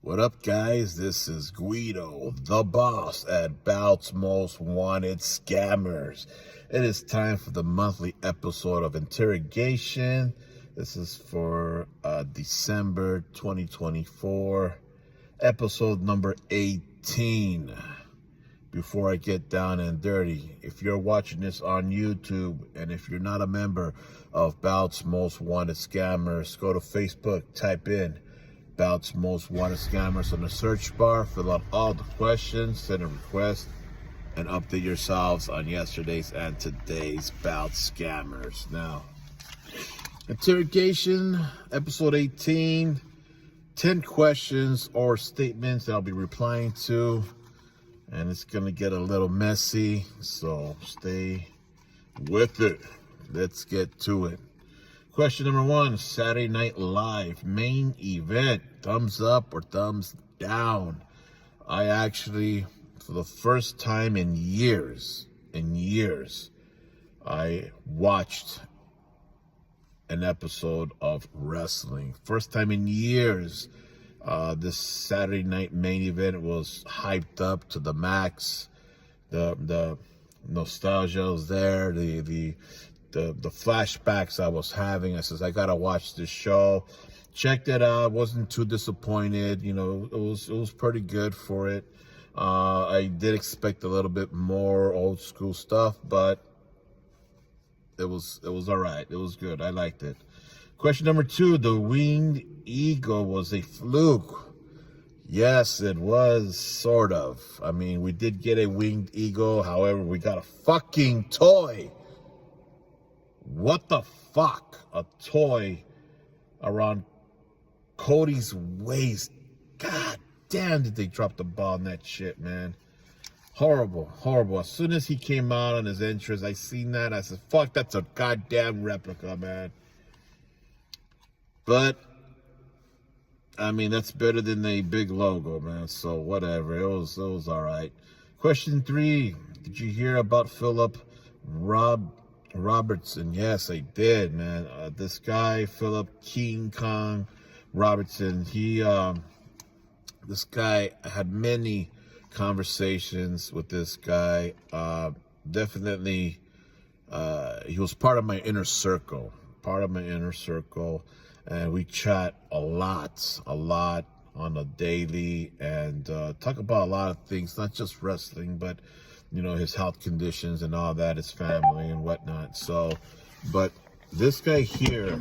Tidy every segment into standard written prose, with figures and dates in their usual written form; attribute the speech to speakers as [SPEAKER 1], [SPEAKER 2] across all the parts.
[SPEAKER 1] What up, guys? This is Guido, the boss at Bout's Most Wanted Scammers. It is time for the monthly episode of Interrogation. This is for December 2024, episode number 18. Before I get down and dirty, if you're watching this on YouTube and if you're not a member of Bout's Most Wanted Scammers, go to Facebook, type in Bout's Most Wanted Scammers on the search bar, fill out all the questions, send a request, and update yourselves on yesterday's and today's Bout Scammers. Now, Interrogation, episode 18, 10 questions or statements that I'll be replying to, and it's going to get a little messy, so stay with it. Let's get to it. Question number 1, Saturday Night Live, main event, thumbs up or thumbs down? I actually, for the first time in years, I watched an episode of wrestling. First time in years, this Saturday night main event was hyped up to the max. The nostalgia was there, the flashbacks I was having. I says, I gotta watch this show. Checked it out, wasn't too disappointed. You know, it was pretty good for it. I did expect a little bit more old school stuff, but it was all right. It was good. I liked it. Question number 2, the winged eagle was a fluke. Yes, it was, sort of. I mean, we did get a winged eagle. However, we got a fucking toy. What the fuck? A toy around Cody's waist. God damn, did they drop the ball on that shit, man. Horrible, horrible. As soon as he came out on his entrance, I seen that. I said, fuck, that's a goddamn replica, man. But, I mean, that's better than a big logo, man. So, whatever. It was all right. Question 3. Did you hear about Philip Robertson? Yes, I did, man. This guy, Philip King Kong Robertson, this guy, I had many conversations with this guy. Definitely, he was part of my inner circle, and we chat a lot on a daily, and talk about a lot of things, not just wrestling, but you know, his health conditions and all that, his family and whatnot. So, but this guy here,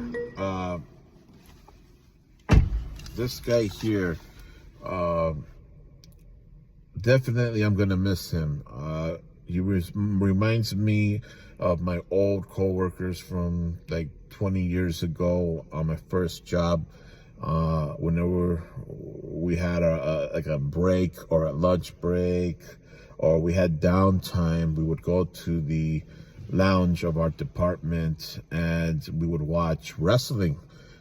[SPEAKER 1] definitely I'm going to miss him. He reminds me of my old coworkers from like 20 years ago on my first job. Whenever we had a break or a lunch break, or we had downtime, we would go to the lounge of our department and we would watch wrestling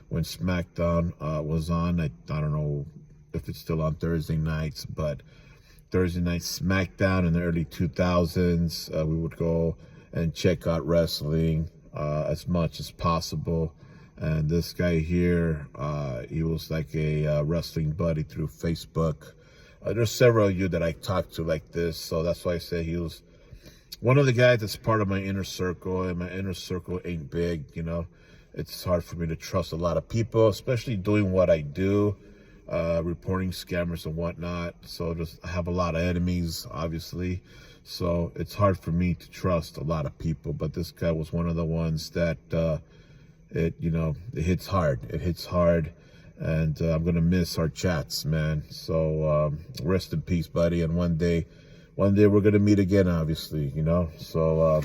[SPEAKER 1] when SmackDown was on. I don't know if it's still on Thursday nights, but Thursday night SmackDown in the early 2000s, we would go and check out wrestling as much as possible. And this guy here, he was like a wrestling buddy through Facebook. There's several of you that I talked to like this, so that's why I say he was one of the guys that's part of my inner circle, and my inner circle ain't big, you know. It's hard for me to trust a lot of people, especially doing what I do, reporting scammers and whatnot. So I have a lot of enemies, obviously, so it's hard for me to trust a lot of people. But this guy was one of the ones that it hits hard. And I'm going to miss our chats, man. So rest in peace, buddy. And one day we're going to meet again, obviously, you know. So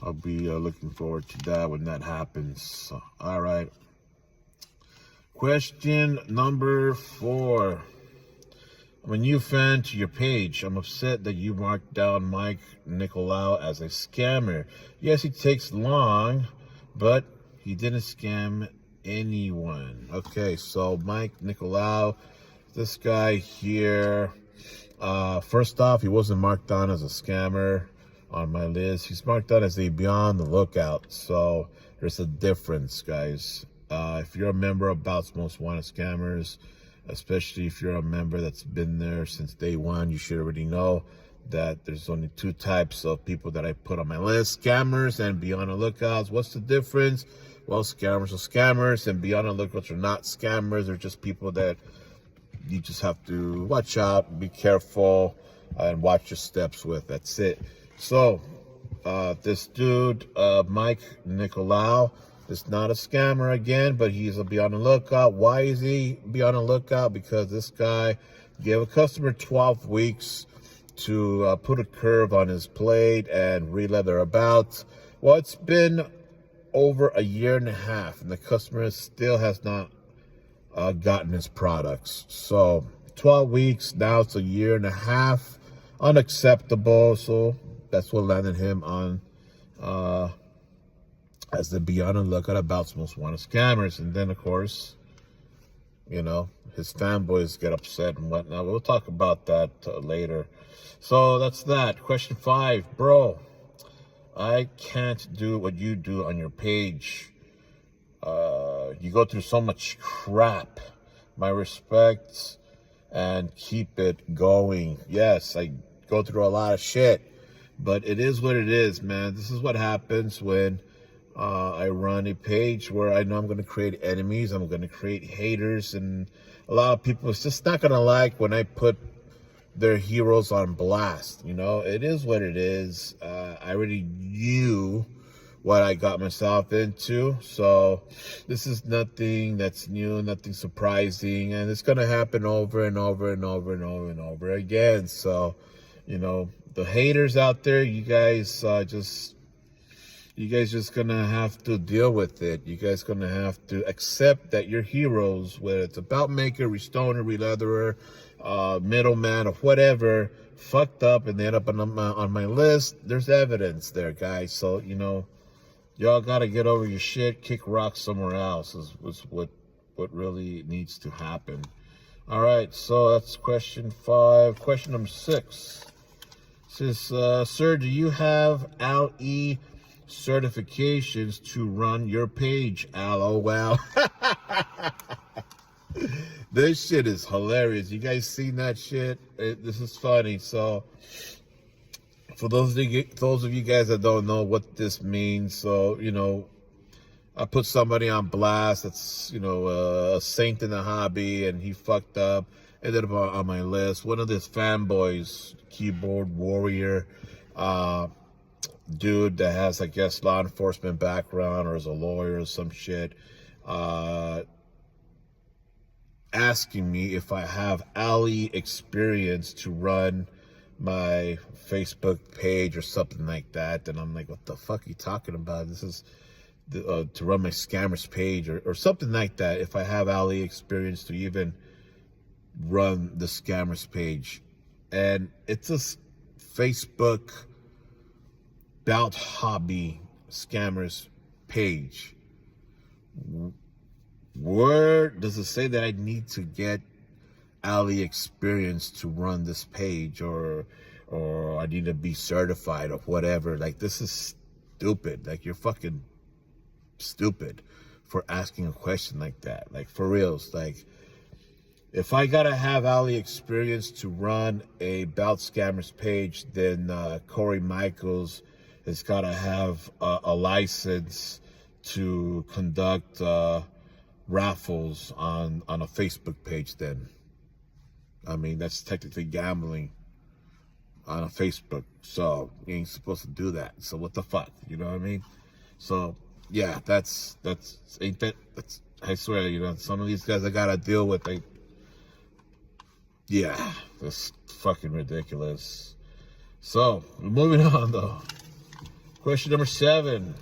[SPEAKER 1] I'll be looking forward to that when that happens. So, all right. Question number 4. I'm a new fan to your page. I'm upset that you marked down Mike Nicolau as a scammer. Yes, he takes long, but he didn't scam anyone. Okay, so Mike Nicolau, this guy here, first off, he wasn't marked down as a scammer on my list. He's marked down as a Be on the Lookout. So there's a difference, guys. If you're a member of Bout's Most Wanted Scammers, especially if you're a member that's been there since day one. You should already know that there's only two types of people that I put on my list: scammers and be on the lookouts. What's the difference? Well, scammers are scammers, and be on the lookouts are not scammers. They're just people that you just have to watch out, be careful, and watch your steps with. That's it. So, this dude, Mike Nicolau, is not a scammer again, but he's a be on the lookout. Why is he be on the lookout? Because this guy gave a customer 12 weeks to put a curve on his plate and re-leather about. Well, it's been over a year and a half, and the customer still has not gotten his products. So 12 weeks, now it's a year and a half. Unacceptable. So that's what landed him on as the be on the lookout about most wanted scammers. And then, of course, you know, his fanboys get upset and whatnot. We'll talk about that later. So that's that. Question 5. Bro, I can't do what you do on your page. You go through so much crap. My respects, and keep it going. Yes, I go through a lot of shit, but it is what it is, man. This is what happens when I run a page where I know I'm going to create enemies. I'm going to create haters, and a lot of people it's just not going to like when I put their heroes on blast. You know, it is what it is. I already knew what I got myself into, so this is nothing that's new, nothing surprising, and it's going to happen over and over and over and over and over again. So, you know, the haters out there, you guys just gonna have to deal with it. You guys gonna have to accept that your heroes, whether it's about maker, restoner, releatherer, middleman, or whatever, fucked up and they end up on my list. There's evidence there, guys. So, you know, y'all gotta get over your shit, kick rocks somewhere else is what really needs to happen. All right, so that's question 5. Question number 6 says, sir, do you have LE certifications to run your page? LOL. This shit is hilarious. You guys seen that shit? This is funny. So for those of you guys that don't know what this means, so, you know, I put somebody on blast that's, you know, a saint in the hobby, and he fucked up, ended up on my list. One of his fanboys, keyboard warrior, dude that has, I guess, law enforcement background or is a lawyer or some shit, asking me if I have alley experience to run my Facebook page or something like that. And I'm like, what the fuck are you talking about? This is to run my scammers page or something like that. If I have alley experience to even run the scammers page. And it's a Facebook about hobby scammers page. Where does it say that I need to get alley experience to run this page, or I need to be certified or whatever? Like, this is stupid. Like, you're fucking stupid for asking a question like that. Like, for reals. Like, if I gotta have alley experience to run a Bout Scammers page, then Corey Michaels has gotta have a license to conduct raffles on a Facebook page. Then, I mean, that's technically gambling on a Facebook, so you ain't supposed to do that. So what the fuck, you know what I mean? So yeah, that's I swear, you know, some of these guys I gotta deal with, yeah, that's fucking ridiculous. So moving on though. Question number 7.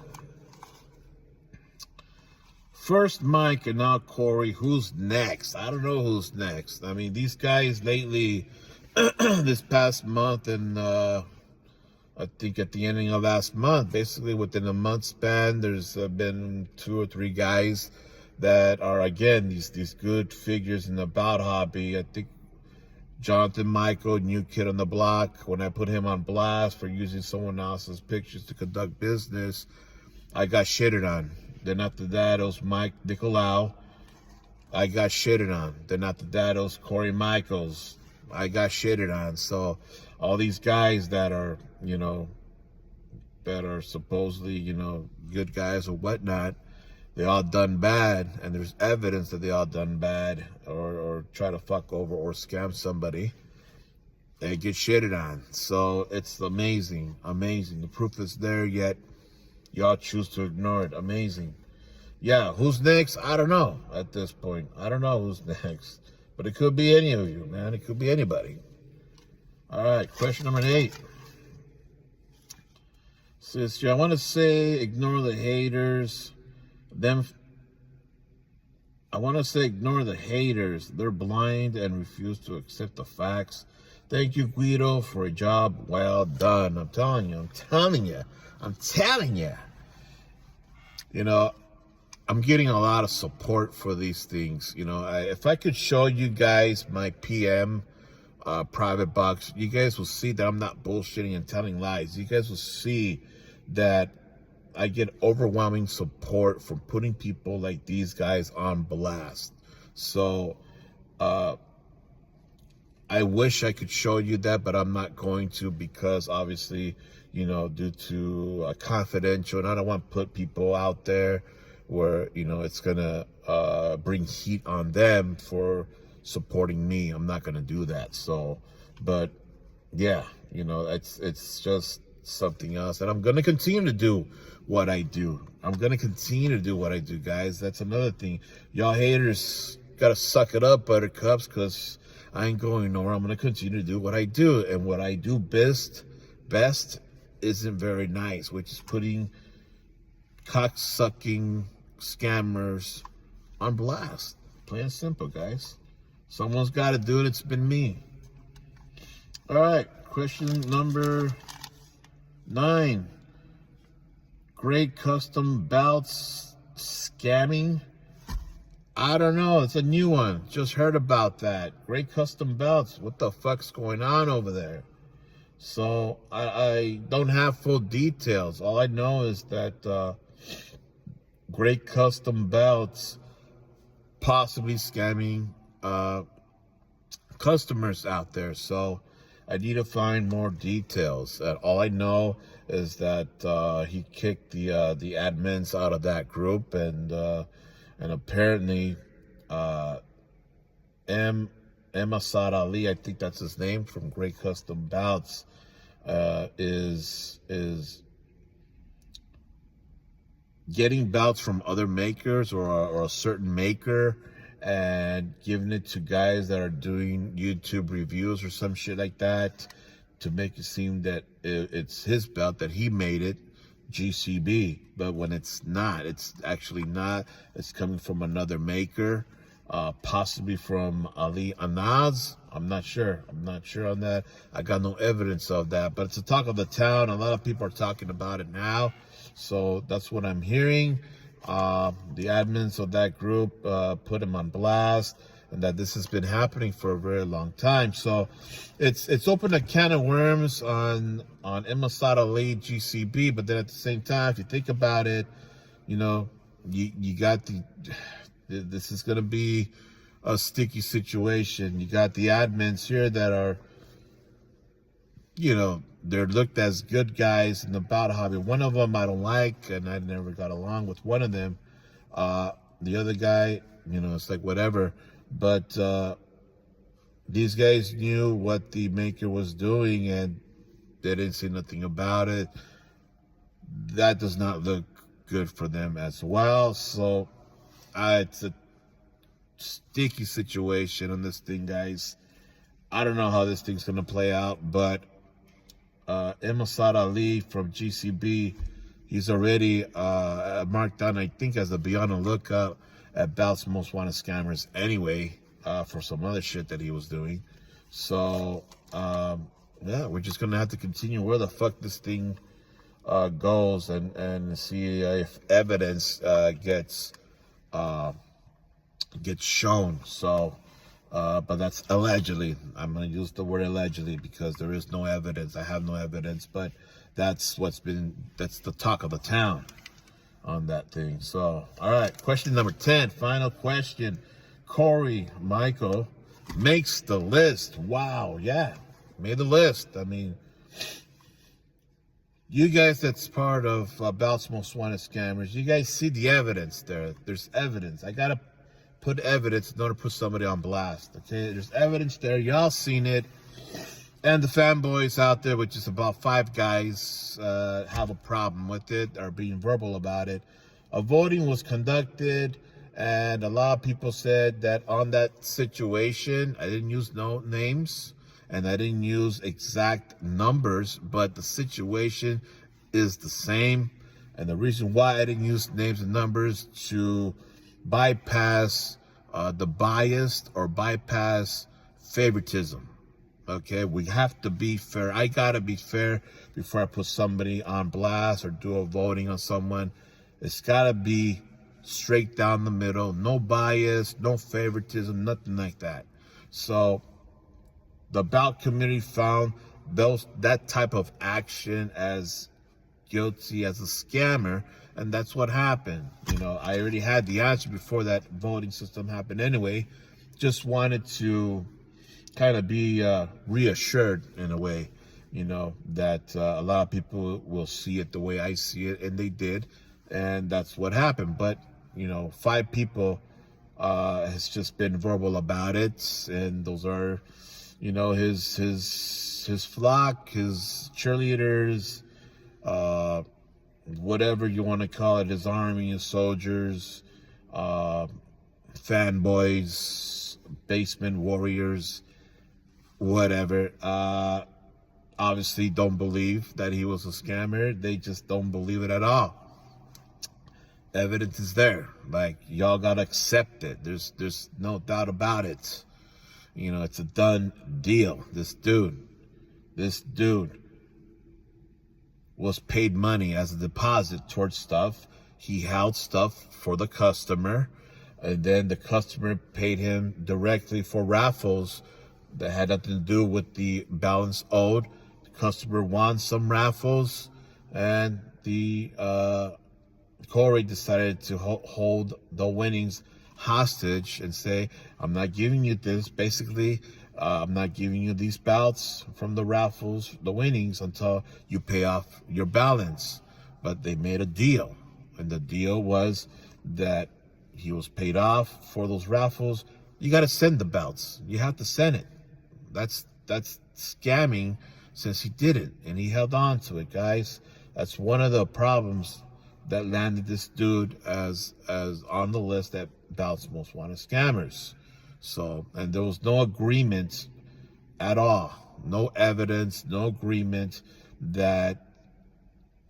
[SPEAKER 1] First Mike and now Corey. Who's next? I don't know who's next. I mean, these guys lately, this past month and I think at the ending of last month, basically within a month span, there's been 2 or 3 guys that are, again, these good figures in the bout hobby. I think Jonathan Michael, new kid on the block, when I put him on blast for using someone else's pictures to conduct business, I got shitted on. Then after that, it was Mike Nicolau. I got shitted on. They're not the Dados, Corey Michaels. I got shitted on. So all these guys that are, that are supposedly, good guys or whatnot, they all done bad, and there's evidence that they all done bad or try to fuck over or scam somebody. They get shitted on. So it's amazing, amazing. The proof is there, yet y'all choose to ignore it. Amazing. Yeah, who's next? I don't know at this point. I don't know who's next. But it could be any of you, man. It could be anybody. All right, question number 8. Sister, I want to say ignore the haters. I want to say ignore the haters. They're blind and refuse to accept the facts. Thank you, Guido, for a job well done. I'm telling you. I'm getting a lot of support for these things. If I could show you guys my PM private box, you guys will see that I'm not bullshitting and telling lies. You guys will see that I get overwhelming support from putting people like these guys on blast. So I wish I could show you that, but I'm not going to, because obviously, due to confidential, and I don't want to put people out there where, it's going to bring heat on them for supporting me. I'm not going to do that. So, but yeah, it's just something else. And I'm going to continue to do what I do. Guys. That's another thing. Y'all haters got to suck it up, buttercups, because I ain't going nowhere. I'm going to continue to do what I do. And what I do best isn't very nice, which is putting cock-sucking scammers on blast. Plain and simple, guys. Someone's got to do it. It's been me. All right. Question number 9. Great custom belts scamming. I don't know. It's a new one. Just heard about that. Great custom belts. What the fuck's going on over there? So I don't have full details. All I know is that Great Custom Belts possibly scamming customers out there. So I need to find more details. All I know is that he kicked the admins out of that group, and apparently Emma Ali, I think that's his name, from Great Custom Belts, is getting belts from other makers or a certain maker and giving it to guys that are doing YouTube reviews or some shit like that to make it seem that it's his belt, that he made it, GCB. But when it's not, it's actually not. It's coming from another maker, possibly from Ali Anaz. I'm not sure on that. I got no evidence of that, but it's the talk of the town. A lot of people are talking about it now. So that's what I'm hearing. The admins of that group put him on blast, and that this has been happening for a very long time. So it's opened a can of worms on Masad Ali GCB. But then at the same time, if you think about it, you got this is going to be a sticky situation. You got the admins here that are, they're looked as good guys in the bout hobby. One of them I don't like, and I never got along with one of them. The other guy, it's like whatever. But these guys knew what the maker was doing, and they didn't say nothing about it. That does not look good for them as well. So it's a sticky situation on this thing, guys. I don't know how this thing's going to play out, but Masad Ali from GCB, he's already marked down, I think, as a be on the lookout at Belt's Most Wanted Scammers anyway, for some other shit that he was doing. So, yeah, we're just going to have to continue where the fuck this thing goes and see if evidence gets shown. So, but that's allegedly. I'm going to use the word allegedly because there is no evidence. I have no evidence, but that's the talk of the town on that thing. So, all right, question number 10, final question. Corey Michael makes the list. Wow, yeah, made the list. I mean, you guys that's part of Bell's Most Wanted Scammers, you guys see the evidence there. There's evidence. I got to put evidence in order to put somebody on blast, okay? There's evidence there. Y'all seen it. And the fanboys out there, which is about 5 guys, have a problem with it, are being verbal about it. A voting was conducted, and a lot of people said that on that situation, I didn't use no names, and I didn't use exact numbers, but the situation is the same. And the reason why I didn't use names and numbers to bypass the bias or bypass favoritism. Okay, we have to be fair. I gotta be fair before I put somebody on blast or do a voting on someone. It's gotta be straight down the middle, no bias, no favoritism, nothing like that. So the bout community found that type of action as guilty as a scammer, and that's what happened. You know, I already had the answer before that voting system happened anyway. Just wanted to kind of be reassured in a way, you know, that a lot of people will see it the way I see it, and they did, and that's what happened. But, you know, 5 people has just been verbal about it, and those are, you know, his flock, his cheerleaders, whatever you want to call it, his army, his soldiers, fanboys, basement warriors, whatever. Obviously don't believe that he was a scammer. They just don't believe it at all. Evidence is there. Like, y'all gotta accept it. There's no doubt about it. You know, it's a done deal. This dude was paid money as a deposit towards stuff. He held stuff for the customer, and then the customer paid him directly for raffles that had nothing to do with the balance owed. The customer won some raffles, and the Corey decided to hold the winnings hostage and say, I'm not giving you this. Basically, I'm not giving you these bouts from the raffles, the winnings, until you pay off your balance. But they made a deal, and the deal was that he was paid off for those raffles. You got to send the bouts. You have to send it. That's scamming, since he didn't, and he held on to it, guys. That's one of the problems that landed this dude as on the list at Bout's Most Wanted Scammers. So, and there was no agreement at all, no evidence, no agreement that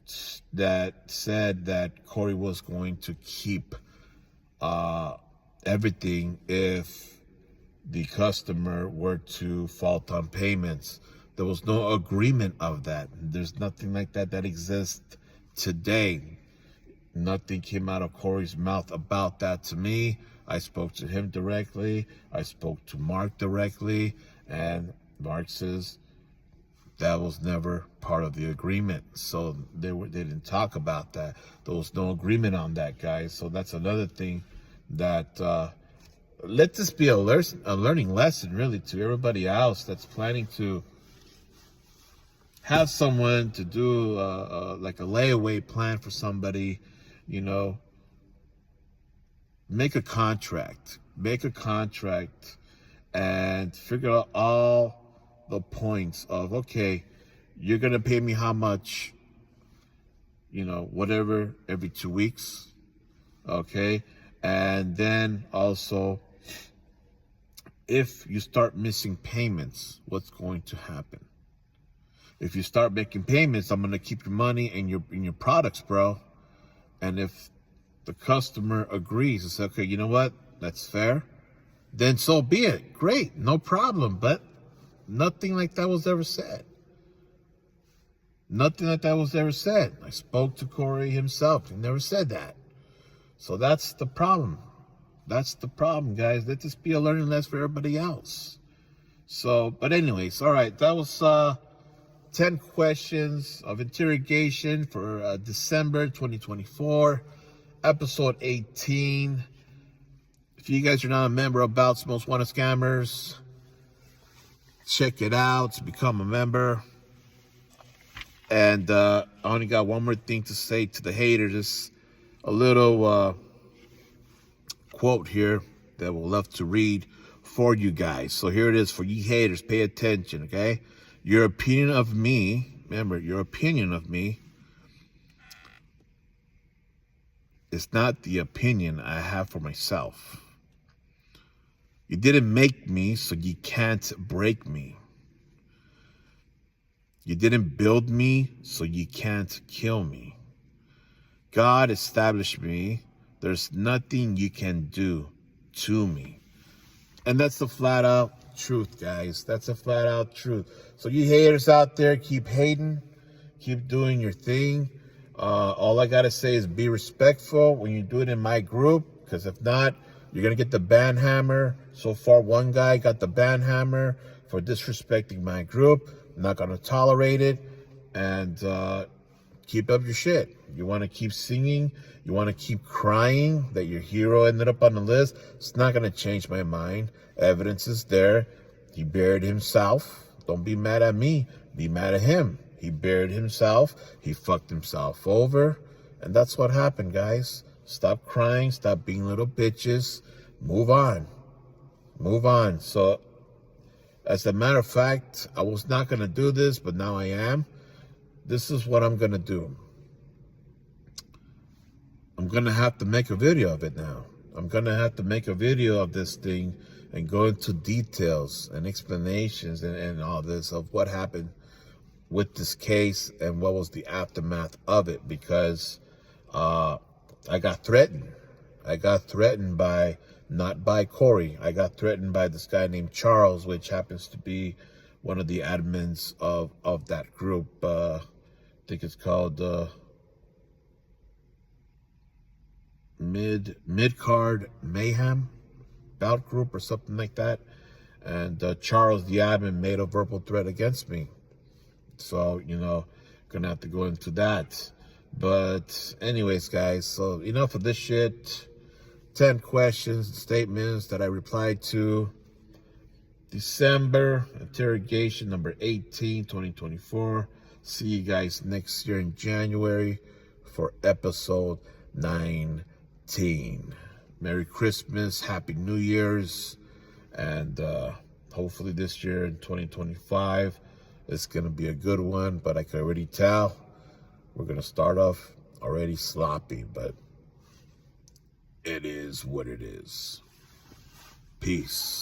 [SPEAKER 1] said that Corey was going to keep everything if the customer were to fault on payments. There was no agreement of that. There's nothing like that exists today. Nothing came out of Corey's mouth about that to me. I spoke to him directly. I spoke to Mark directly, and Mark says that was never part of the agreement. So they didn't talk about that. There was no agreement on that, guys. So that's another thing that let this be a learning lesson, really, to everybody else that's planning to have someone to do like a layaway plan for somebody. You know, make a contract and figure out all the points of, okay, you're going to pay me how much, you know, whatever, every 2 weeks. Okay. And then also, if you start missing payments, what's going to happen? If you start making payments, I'm going to keep your money and your products, bro. And if the customer agrees and says, okay, you know what, that's fair, then so be it. Great, no problem. But nothing like that was ever said. Nothing like that was ever said. I spoke to Corey himself. He never said that. So that's the problem. That's the problem, guys. Let this be a learning lesson for everybody else. So, but anyways, all right, that was 10 questions of interrogation for December 2024, episode 18. If you guys are not a member of Bout's Most Wanted Scammers, check it out. Become a member. And I only got one more thing to say to the haters. Just a little quote here that we'll love to read for you guys. So here it is for you haters. Pay attention, okay? Your opinion of me, remember, your opinion of me is not the opinion I have for myself. You didn't make me, so you can't break me. You didn't build me, so you can't kill me. God established me. There's nothing you can do to me. And that's the flat out truth, guys. That's a flat out truth. So you haters out there, keep hating. Keep doing your thing. All I got to say is be respectful when you do it in my group. Because if not, you're going to get the ban hammer. So far, one guy got the ban hammer for disrespecting my group. I'm not going to tolerate it. And keep up your shit. You want to keep singing. You want to keep crying that your hero ended up on the list. It's not going to change my mind. Evidence is there. He buried himself. Don't be mad at me. Be mad at him. He buried himself. He fucked himself over. And that's what happened, guys. Stop crying. Stop being little bitches. Move on. Move on. So, as a matter of fact, I was not going to do this, but now I am. This is what I'm going to do. I'm going to have to make a video of it now. I'm going to have to make a video of this thing and go into details and explanations and all this of what happened with this case and what was the aftermath of it, because I got threatened. I got threatened by, not by Corey. I got threatened by this guy named Charles, which happens to be one of the admins of that group. I think it's called Mid-Card Mayhem Bout Group or something like that. And Charles, the admin, made a verbal threat against me. So, gonna have to go into that. But anyways, guys, so enough of this shit. 10 questions and statements that I replied to. December, interrogation number 18, 2024. See you guys next year in January for episode 19. Merry Christmas, Happy New Year's, and hopefully this year in 2025, it's going to be a good one, but I can already tell we're going to start off already sloppy, but it is what it is. Peace.